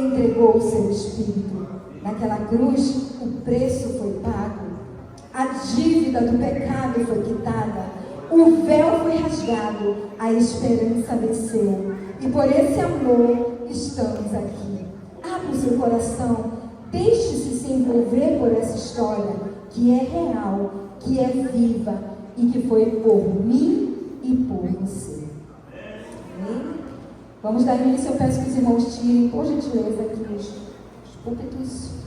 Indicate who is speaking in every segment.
Speaker 1: entregou o seu Espírito. Naquela cruz, o preço foi pago. A dívida do pecado foi quitada. O véu foi rasgado. A esperança desceu. E por esse amor estamos aqui. Abra o seu coração. Deixe-se se envolver por essa história que é real, que é viva e que foi por mim e por você. Amém? Vamos dar início. Eu peço que os irmãos tirem, por gentileza, aqui os púlpitos.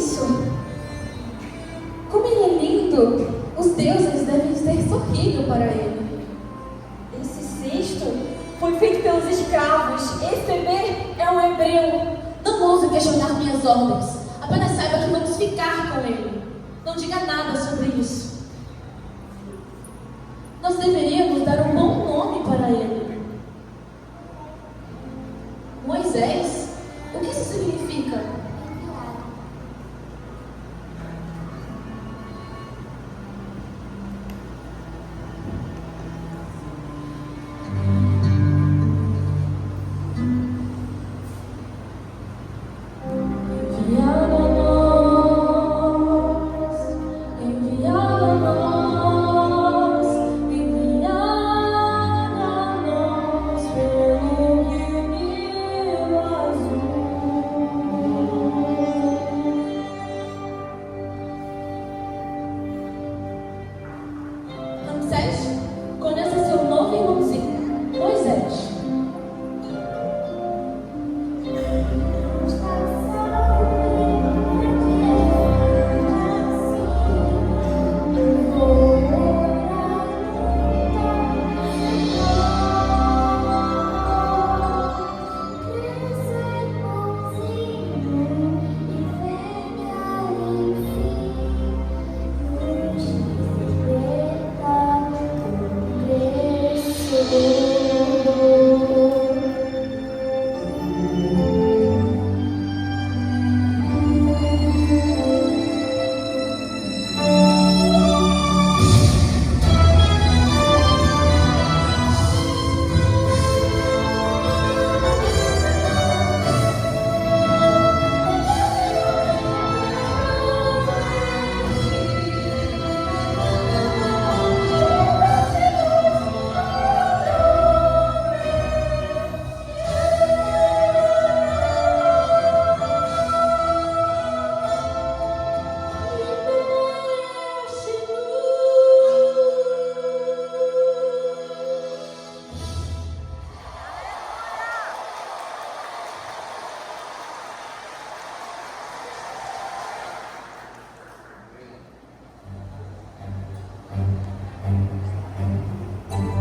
Speaker 2: isso? Como ele é lindo! Os deuses devem ter sorrido para ele.
Speaker 3: Esse cesto foi feito pelos escravos. Esse bebê é um hebreu.
Speaker 2: Não ouse questionar minhas ordens. Apenas saiba que vamos ficar com ele. Não diga nada sobre isso. Nós deveríamos dar um bom nome para ele. Moisés? O que isso significa? Conheça seu novo irmãozinho, Moisés.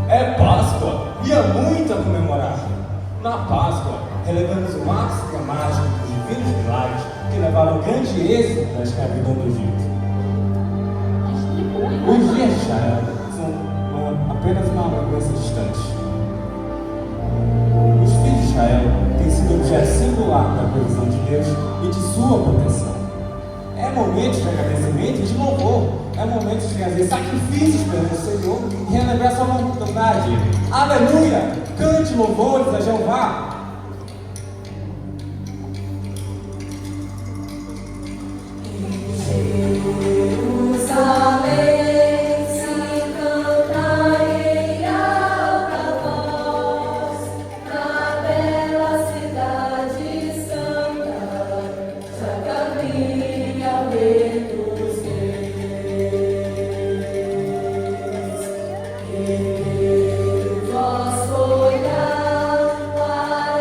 Speaker 4: É Páscoa e há muito a comemorar. Na Páscoa, relembramos o ápice dramático dos divinos milagres que levaram ao grande êxito da escravidão do Egito. Os dias de Israel são apenas uma lembrança distante. Os filhos de Israel têm sido objeto singular da provisão de Deus e de sua proteção. É momento de agradecimento e de louvor. É momento de trazer sacrifícios perante o Senhor e relembrar sua bondade. Aleluia! Cante louvores a Jeová.
Speaker 5: Vosso olhar para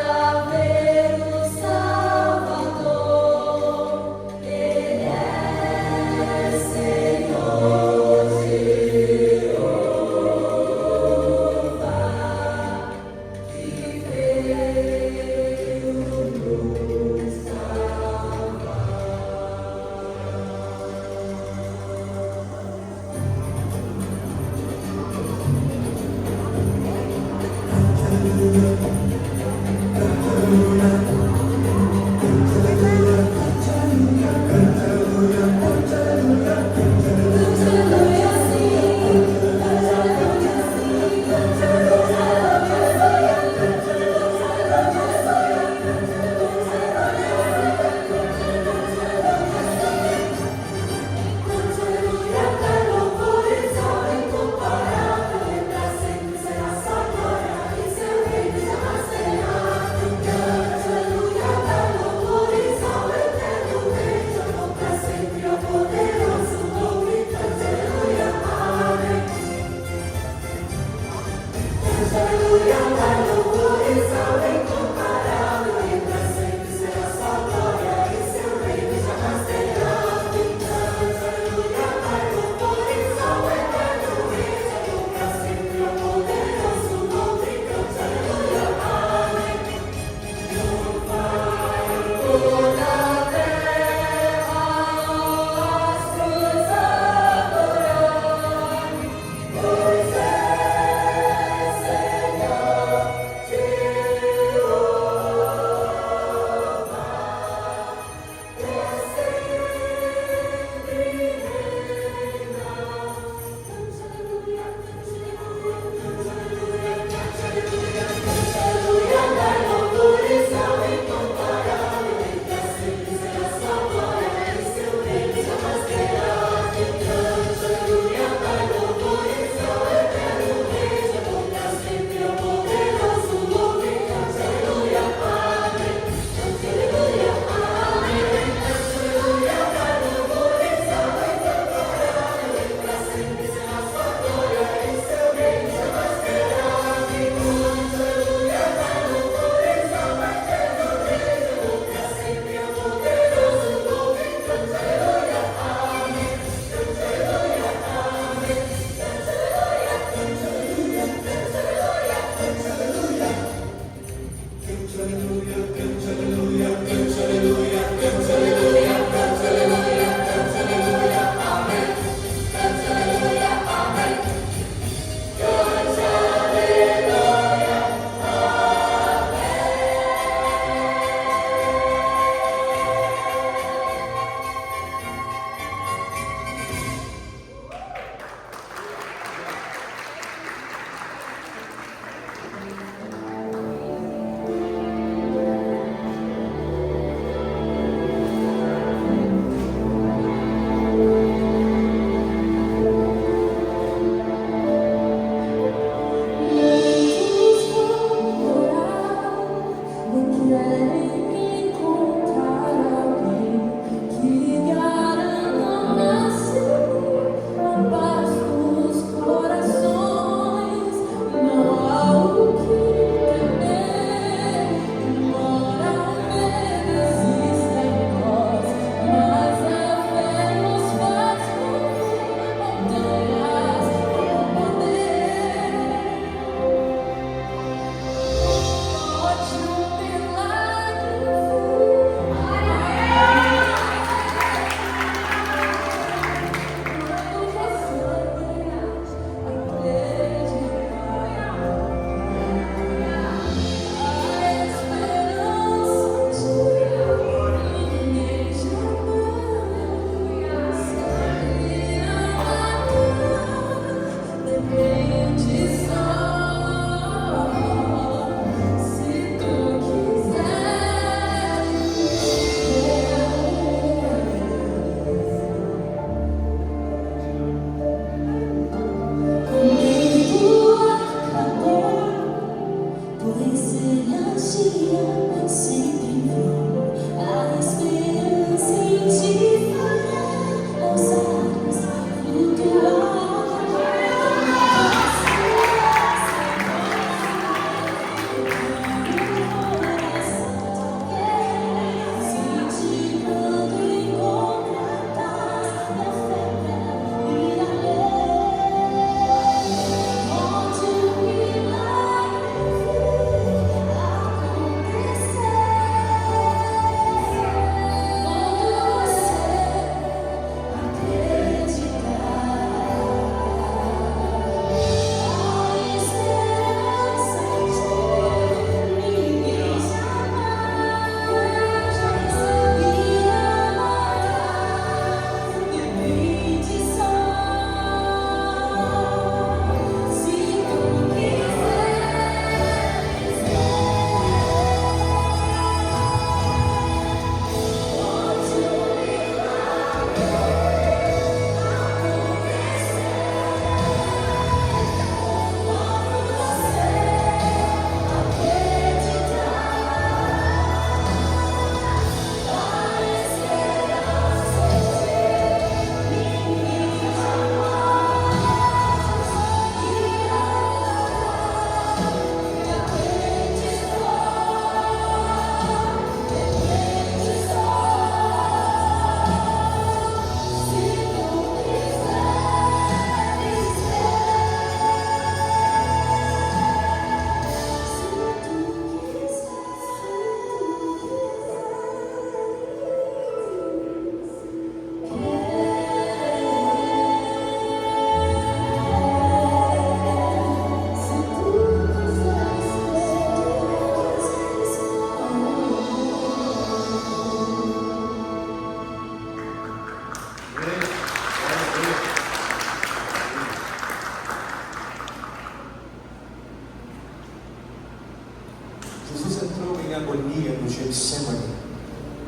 Speaker 5: agonia no Getsemane,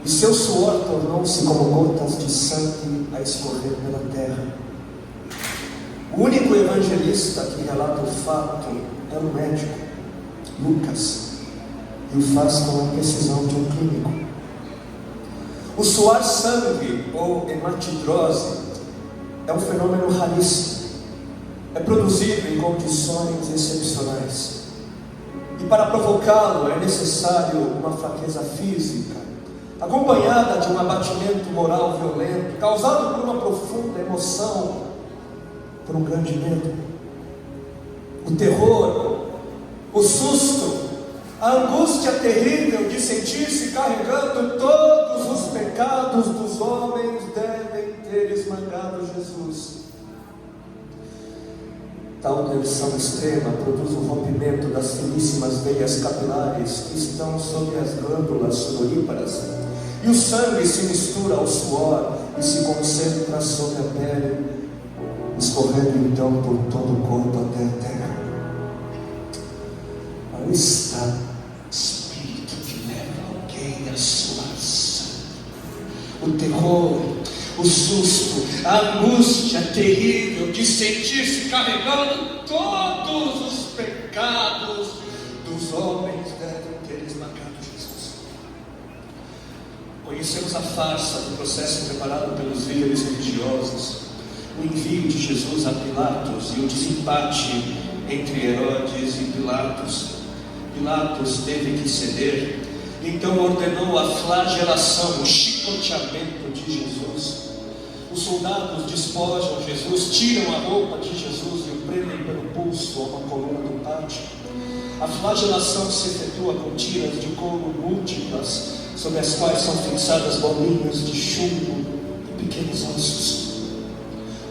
Speaker 5: e seu suor tornou-se como gotas de sangue a escorrer pela terra. O único evangelista que relata o fato é um médico, Lucas, e o faz com a precisão de um clínico. O suar sangue, ou hematidrose, é um fenômeno raríssimo. É produzido em condições excepcionais. E para provocá-lo é necessário uma fraqueza física, acompanhada de um abatimento moral violento, causado por uma profunda emoção, por um grande medo. O terror, o susto, a angústia terrível de sentir-se carregando todos os pecados dos homens devem ter esmagado Jesus. Tal tensão extrema produz o rompimento das finíssimas veias capilares que estão sobre as glândulas sudoríparas, e o sangue se mistura ao suor e se concentra sobre a pele, escorrendo então por todo o corpo até a terra. Aí está espírito que leva alguém a suar sangue. O terror, o susto, a angústia terrível de sentir-se carregando todos os pecados dos homens devem ter esmagado Jesus. Conhecemos a farsa do processo preparado pelos líderes religiosos, o envio de Jesus a Pilatos e o desempate entre Herodes e Pilatos. Pilatos teve que ceder, então ordenou a flagelação, o chicoteamento de Jesus. Os soldados despojam Jesus, tiram a roupa de Jesus e o prendem pelo pulso a uma coluna do pátio. A flagelação se efetua com tiras de couro múltiplas, sobre as quais são fixadas bolinhas de chumbo e pequenos ossos.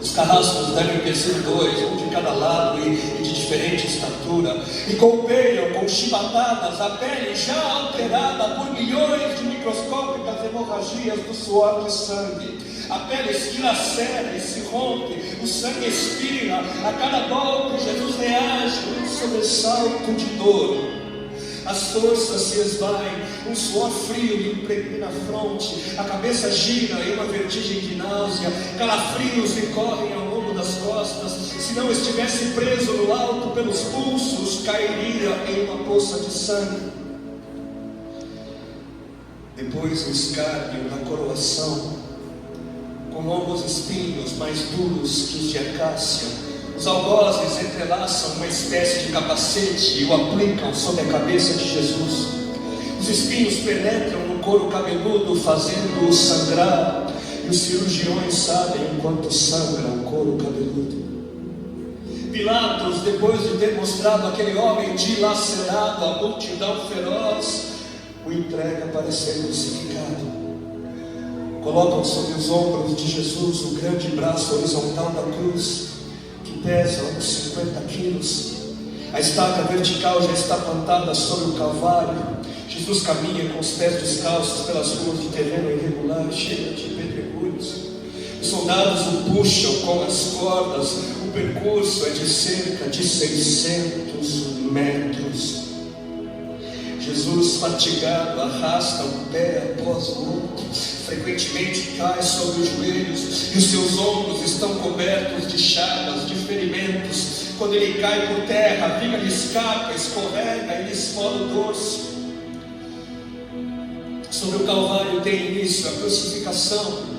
Speaker 5: Os carrascos devem ter sido dois, um de cada lado e de diferente estatura, e golpeiam com chibatadas a pele já alterada por milhões de microscópicas hemorragias do suor de sangue. A pele se dilacera e se rompe, o sangue expira, a cada golpe Jesus reage com um sobressalto de dor. As forças se esvaem, um suor frio lhe impregna a fronte, a cabeça gira em uma vertigem de náusea, calafrios lhe correm ao longo longo das costas, se não estivesse preso no alto pelos pulsos, cairia em uma poça de sangue. Depois o escárnio da coroação, com longos espinhos mais duros que os de acácia. Os algozes entrelaçam uma espécie de capacete e o aplicam sobre a cabeça de Jesus. Os espinhos penetram no couro cabeludo, fazendo-o sangrar, e os cirurgiões sabem o quanto sangra o couro cabeludo. Pilatos, depois de ter mostrado aquele homem dilacerado à multidão feroz, o entrega para ser crucificado. Colocam sobre os ombros de Jesus o grande braço horizontal da cruz, que pesa uns 50 quilos. A estaca vertical já está plantada sobre o calvário. Jesus caminha com os pés descalços pelas ruas de terreno irregular, cheia de pedregulhos. Os soldados o puxam com as cordas. O percurso é de cerca de 600 metros. Jesus, fatigado, arrasta um pé após o outro, frequentemente cai sobre os joelhos, e os seus ombros estão cobertos de chagas, de ferimentos. Quando ele cai por terra, a viga lhe escapa, escorrega e lhe esfola o dorso. Sobre o Calvário tem início a crucificação.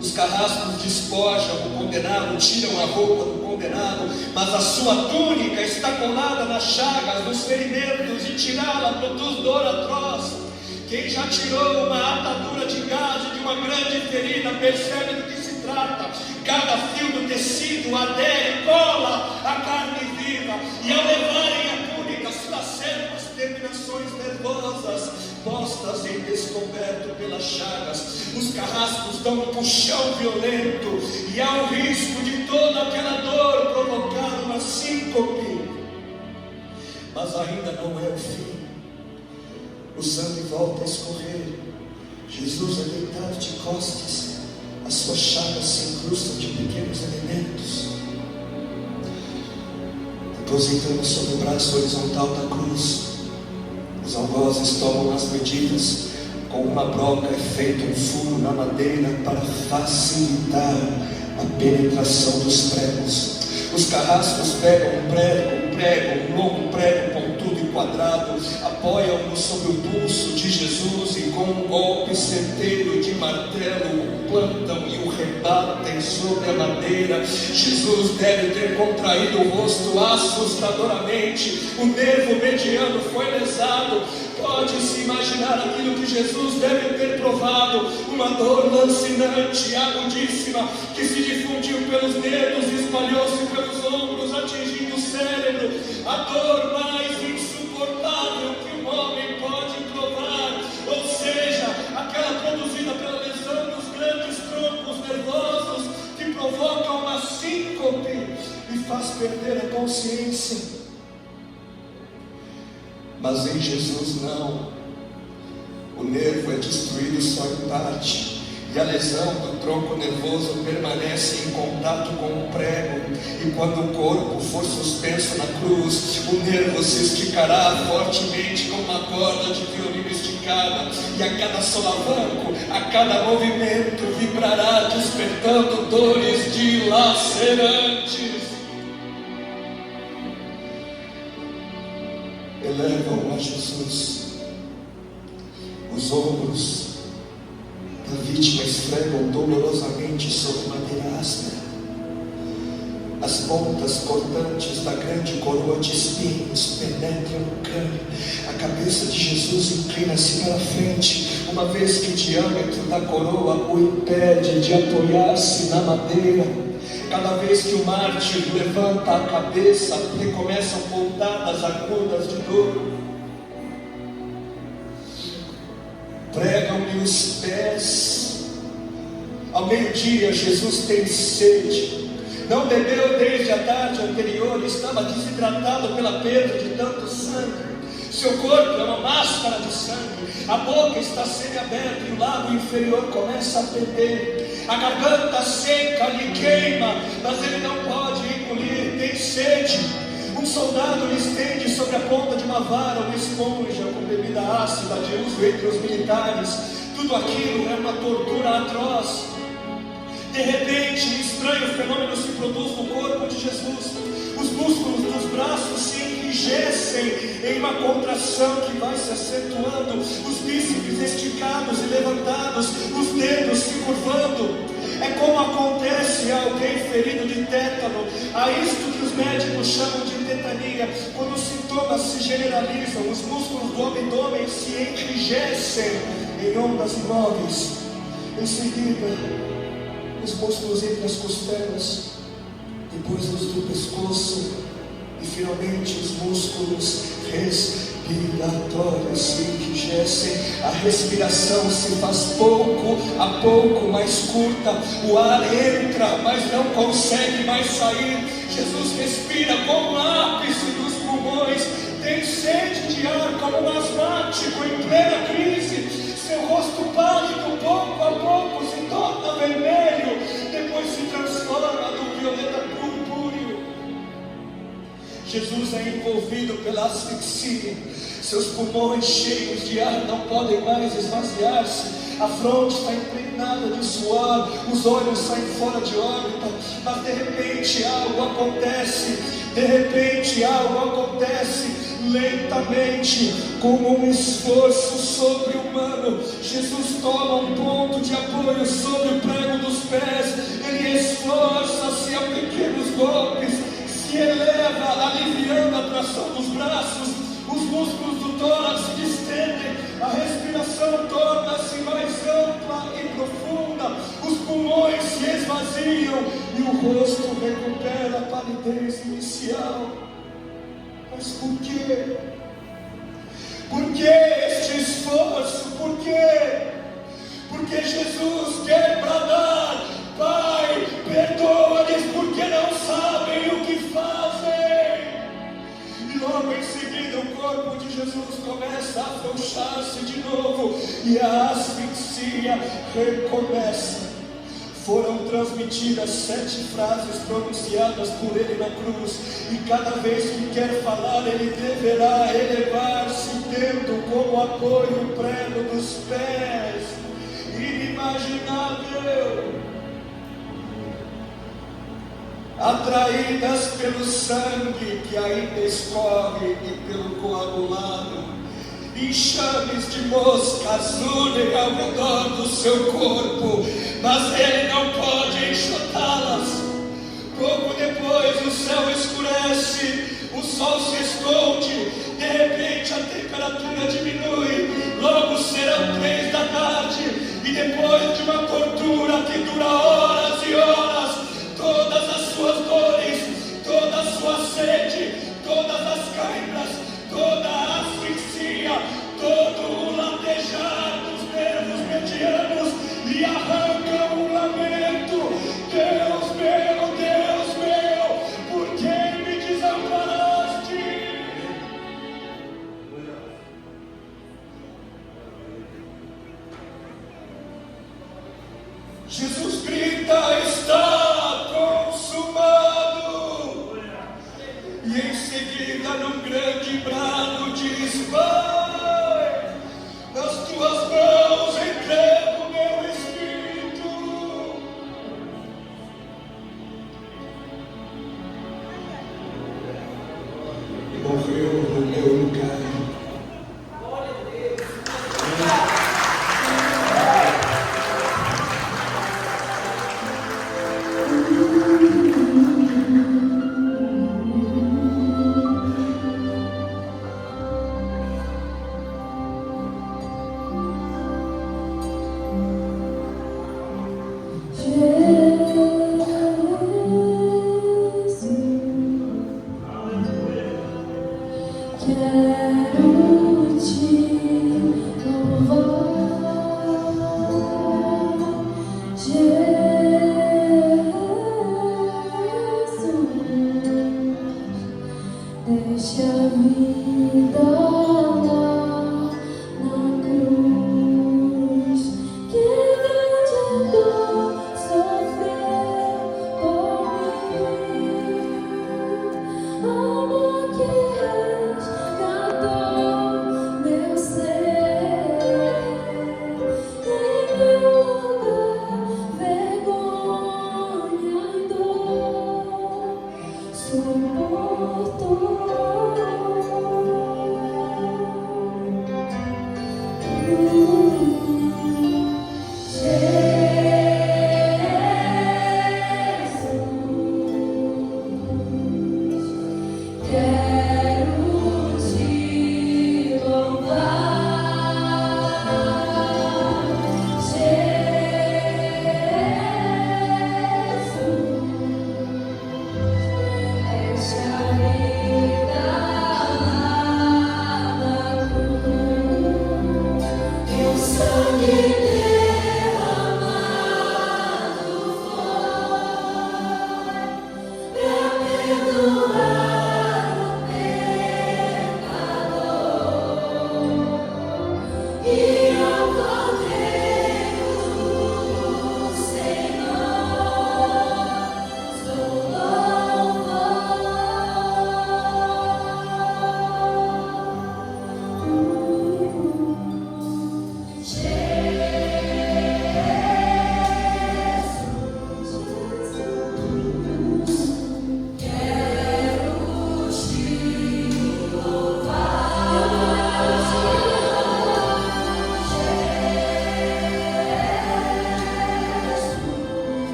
Speaker 5: Os carrascos despojam o condenado, tiram a roupa do condenado, mas a sua túnica está colada nas chagas, nos ferimentos, e tirá-la produz dor atroz. Quem já tirou uma atadura de gás de uma grande ferida percebe do que se trata. Cada fio do tecido adere, cola a carne viva, e ao levarem a túnica se laceram as terminações nervosas, postas em descoberto pelas chagas. Os carrascos dão um puxão violento, e há o risco de toda aquela dor provocar uma síncope. Mas ainda não é o fim. O sangue volta a escorrer. Jesus é deitado de costas. As suas chagas se incrustam de pequenos elementos. Depositando sobre o braço horizontal da cruz, os algozes tomam as medidas. Com uma broca é feito um furo na madeira para facilitar a penetração dos pregos. Os carrascos pegam um longo prego pontudo e quadrado, apoiam-no sobre o pulso de Jesus e com um golpe certeiro de martelo o plantam e o rebatem sobre a madeira. Jesus deve ter contraído o rosto assustadoramente. O nervo mediano foi lesado. Pode-se imaginar aquilo que Jesus deve ter provado: uma dor lancinante, agudíssima, que se difundiu pelos dedos e espalhou-se pelos ombros, atingindo o cérebro. A dor mais insuportável que um homem pode provar, ou seja, aquela produzida pela lesão dos grandes troncos nervosos, que provoca uma síncope e faz perder a consciência. Mas em Jesus não. O nervo é destruído só em parte, e a lesão do tronco nervoso permanece em contato com o prego. E quando o corpo for suspenso na cruz, o nervo se esticará fortemente como uma corda de violino esticada, e a cada solavanco, a cada movimento, vibrará despertando dores dilacerantes. Elevam a Jesus. Os ombros da vítima esfregam dolorosamente sobre madeira áspera. As pontas cortantes da grande coroa de espinhos penetram no crânio. A cabeça de Jesus inclina-se para a frente, uma vez que o diâmetro da coroa o impede de apoiar-se na madeira. Cada vez que o mártir levanta a cabeça, recomeçam pontadas agudas de dor. Pregam-lhe os pés. Ao meio-dia, Jesus tem sede. Não bebeu desde a tarde anterior, estava desidratado pela perda de tanto sangue. Seu corpo é uma máscara de sangue. A boca está semi-aberta e o lábio inferior começa a perder. A garganta seca lhe queima, mas ele não pode engolir, tem sede. Um soldado lhe estende sobre a ponta de uma vara uma esponja com bebida ácida de uso entre os militares. Tudo aquilo é uma tortura atroz. De repente, estranho fenômeno se produz no corpo de Jesus. Os músculos dos braços se enrijecem em uma contração que vai se acentuando, os bíceps esticados e levantados, os dedos se curvando. É como acontece a alguém ferido de tétano, a isto que os médicos chamam de tetania. Quando os sintomas se generalizam, os músculos do abdômen se enrijecem em ondas imóveis. Em seguida, os músculos entre as costelas, depois os do pescoço e finalmente os músculos respiratórios se enrijecem. A respiração se faz pouco a pouco mais curta, o ar entra, mas não consegue mais sair. Jesus respira com o ápice dos pulmões, tem sede de ar como um asmático em plena crise. Seu rosto pálido, pouco a pouco, se torna vermelho, depois se transforma num violeta purpúreo. Jesus é envolvido pela asfixia. Seus pulmões cheios de ar não podem mais esvaziar-se. A fronte está impregnada de suor, os olhos saem fora de órbita. Mas de repente algo acontece. Lentamente, como um esforço sobre-humano, Jesus toma um ponto de apoio sobre o prego dos pés. Ele esforça-se a pequenos golpes, se eleva, aliviando a tração dos braços. Os músculos do tórax se distendem, a respiração torna-se mais ampla e profunda, os pulmões se esvaziam e o rosto recupera a palidez inicial. Mas por quê? Por que este esforço? Por quê? Porque Jesus quer bradar: Pai, perdoa-lhes porque não sabem o que fazem. E logo em seguida o corpo de Jesus começa a afrouxar-se de novo e a asfixia recomeça. Foram transmitidas 7 frases pronunciadas por ele na cruz, e cada vez que quer falar ele deverá elevar-se, tendo como apoio o prego dos pés. Inimaginável. Atraídas pelo sangue que ainda escorre e pelo coagulado, enxames de moscas unem ao redor do seu corpo, mas ele não pode enxotá-las. Pouco depois o céu escurece, o sol se esconde, de repente a temperatura diminui, logo serão 3 da tarde, e depois de uma tortura que dura horas e horas, todas as suas dores, toda a sua sede, todas as cãibras, toda a asfixia, todo o latejar dos nervos medianos, lhe arrancam um lamento: Deus meu, por que me desamparaste? Jesus grita: está consumado. E em seguida, num grande brado, diz: Pai, nas tuas mãos entrego meu espírito. E morreu no meu lugar.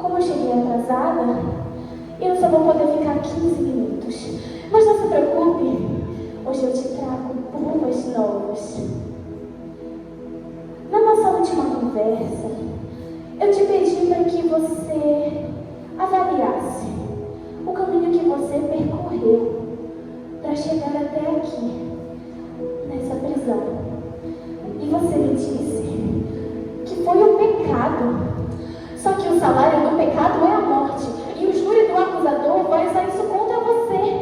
Speaker 2: Como eu cheguei atrasada, eu só vou poder ficar 15 minutos. Mas não se preocupe, hoje eu te trago boas novas. Na nossa última conversa, eu te pedi para que você avaliasse o caminho que você percorreu para chegar até aqui, nessa prisão. E você me disse que foi o pecado. Só que o salário do pecado é a morte. E o júri do acusador vai usar isso contra você.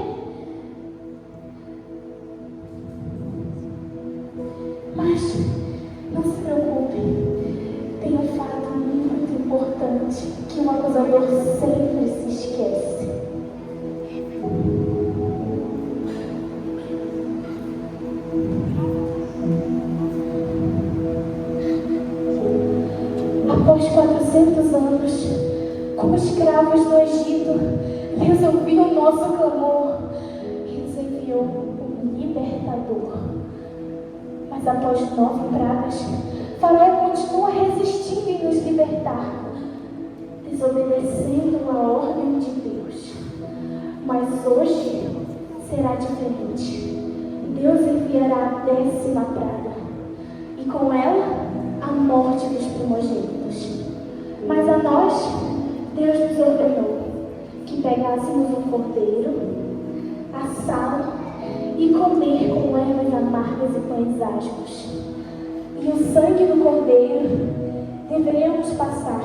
Speaker 2: Mas não se preocupe. Tem um fato muito importante que o acusador sempre se esquece. Após 400 anos, como escravos no Egito, Deus ouviu o nosso clamor e nos enviou um libertador. Mas após 9 pragas, Faraó continua resistindo em nos libertar, desobedecendo a ordem de Deus. Mas hoje será diferente. Deus enviará a 10ª praga, e com ela a morte dos primogênitos. Mas a nós, Deus nos ordenou que pegássemos um cordeiro, assá-lo e comer com ervas amargas e pães asmos. E o sangue do cordeiro deveríamos passar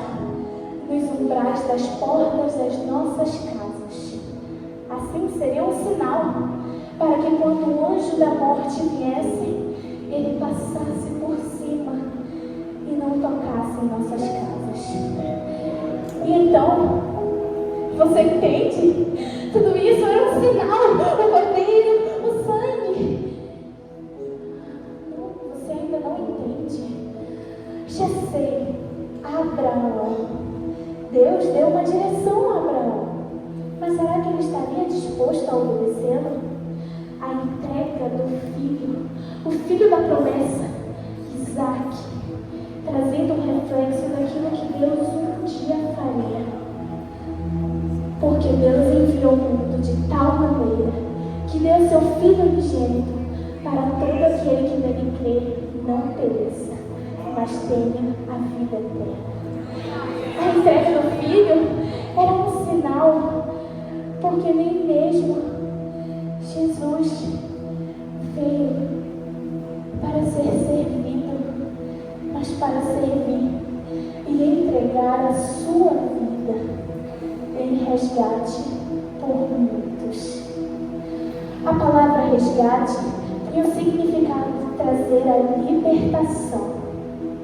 Speaker 2: nos umbrais das portas das nossas casas. Assim seria um sinal para que quando o anjo da morte viesse, ele passasse por cima e não tocasse em nossas casas. E então, você entende? Tudo isso era um sinal, o cordeiro, o sangue. Não, você ainda não entende. Jessé, Abraão. Deus deu uma direção a Abraão. Mas será que ele estaria disposto a obedecê-lo? A entrega do filho, o filho da promessa, Isaac, trazendo um reflexo daquilo que Deus um dia faria. Porque Deus enviou o mundo de tal maneira que deu seu Filho unigênito para todo aquele que nele crê não pereça, mas tenha a vida eterna. A entrega do Filho era um sinal, porque nem mesmo Jesus veio para ser servido, mas para servir e entregar a sua vida em resgate por muitos. A palavra resgate tem o significado de trazer a libertação,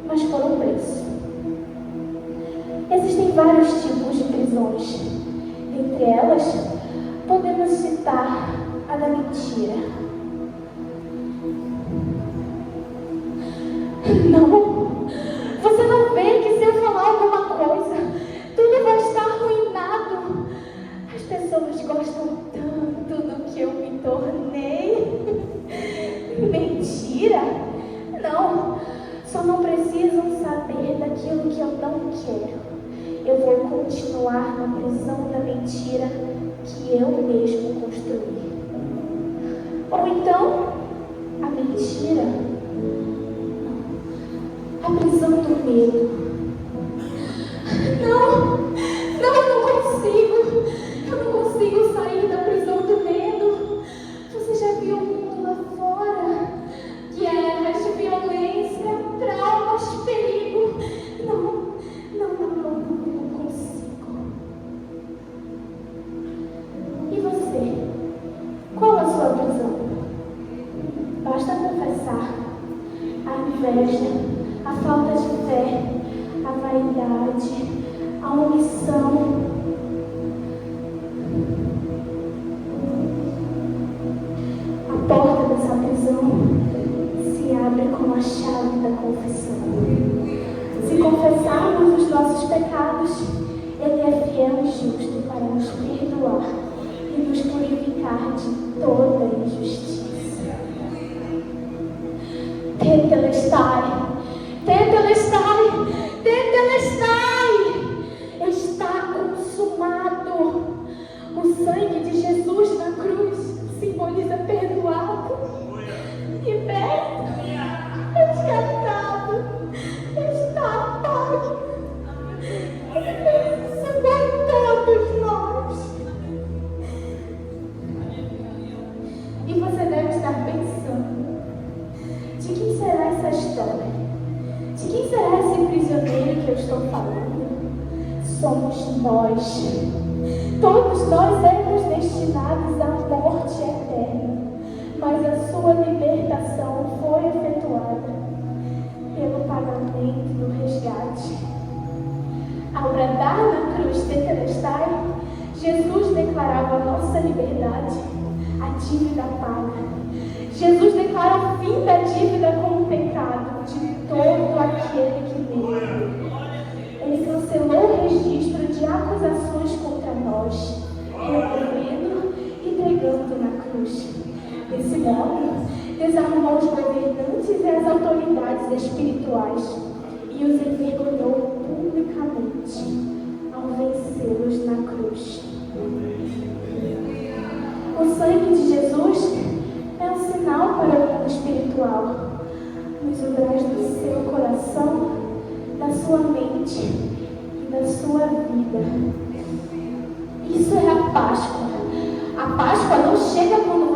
Speaker 2: mas por um preço. Existem vários tipos de prisões. Entre elas, podemos citar a da mentira. Não, você não vê que se eu falar alguma coisa, tudo vai estar arruinado. As pessoas gostam tanto do que eu me tornei. Mentira? Não, só não precisam saber daquilo que eu não quero. Eu vou continuar na prisão da mentira que eu mesmo construí. Ou então, a mentira, a prisão do medo. Não, eu não consigo sair da prisão do medo. Você já viu o mundo lá fora? Guerras, violência, traumas, perigo. Não consigo. E você? Qual a sua prisão? Basta confessar a inveja, a falta de fé, a vaidade, a omissão. A porta dessa prisão se abre com a chave da confissão. Se confessarmos os nossos pecados, Ele é fiel e justo para nos perdoar e nos purificar de toda injustiça. Tetelestai, Tetelestai, Tetelestai, está morte. Todos nós éramos destinados à morte eterna, mas a sua libertação foi efetuada pelo pagamento do resgate. Ao bradar na cruz tetelestai, Jesus declarava a nossa liberdade, a dívida paga. Jesus declara o fim da dívida com o pecado de todo aquele que nele. Ele cancelou o registro de acusações contra nós, removendo e entregando na cruz. Desse modo, desarmou os governantes e as autoridades espirituais e os envergonhou publicamente ao vencê-los na cruz. O sangue de Jesus é um sinal para o mundo espiritual, nos umbrais do seu coração, da sua mente e da sua vida. Isso é a Páscoa. A Páscoa não chega quando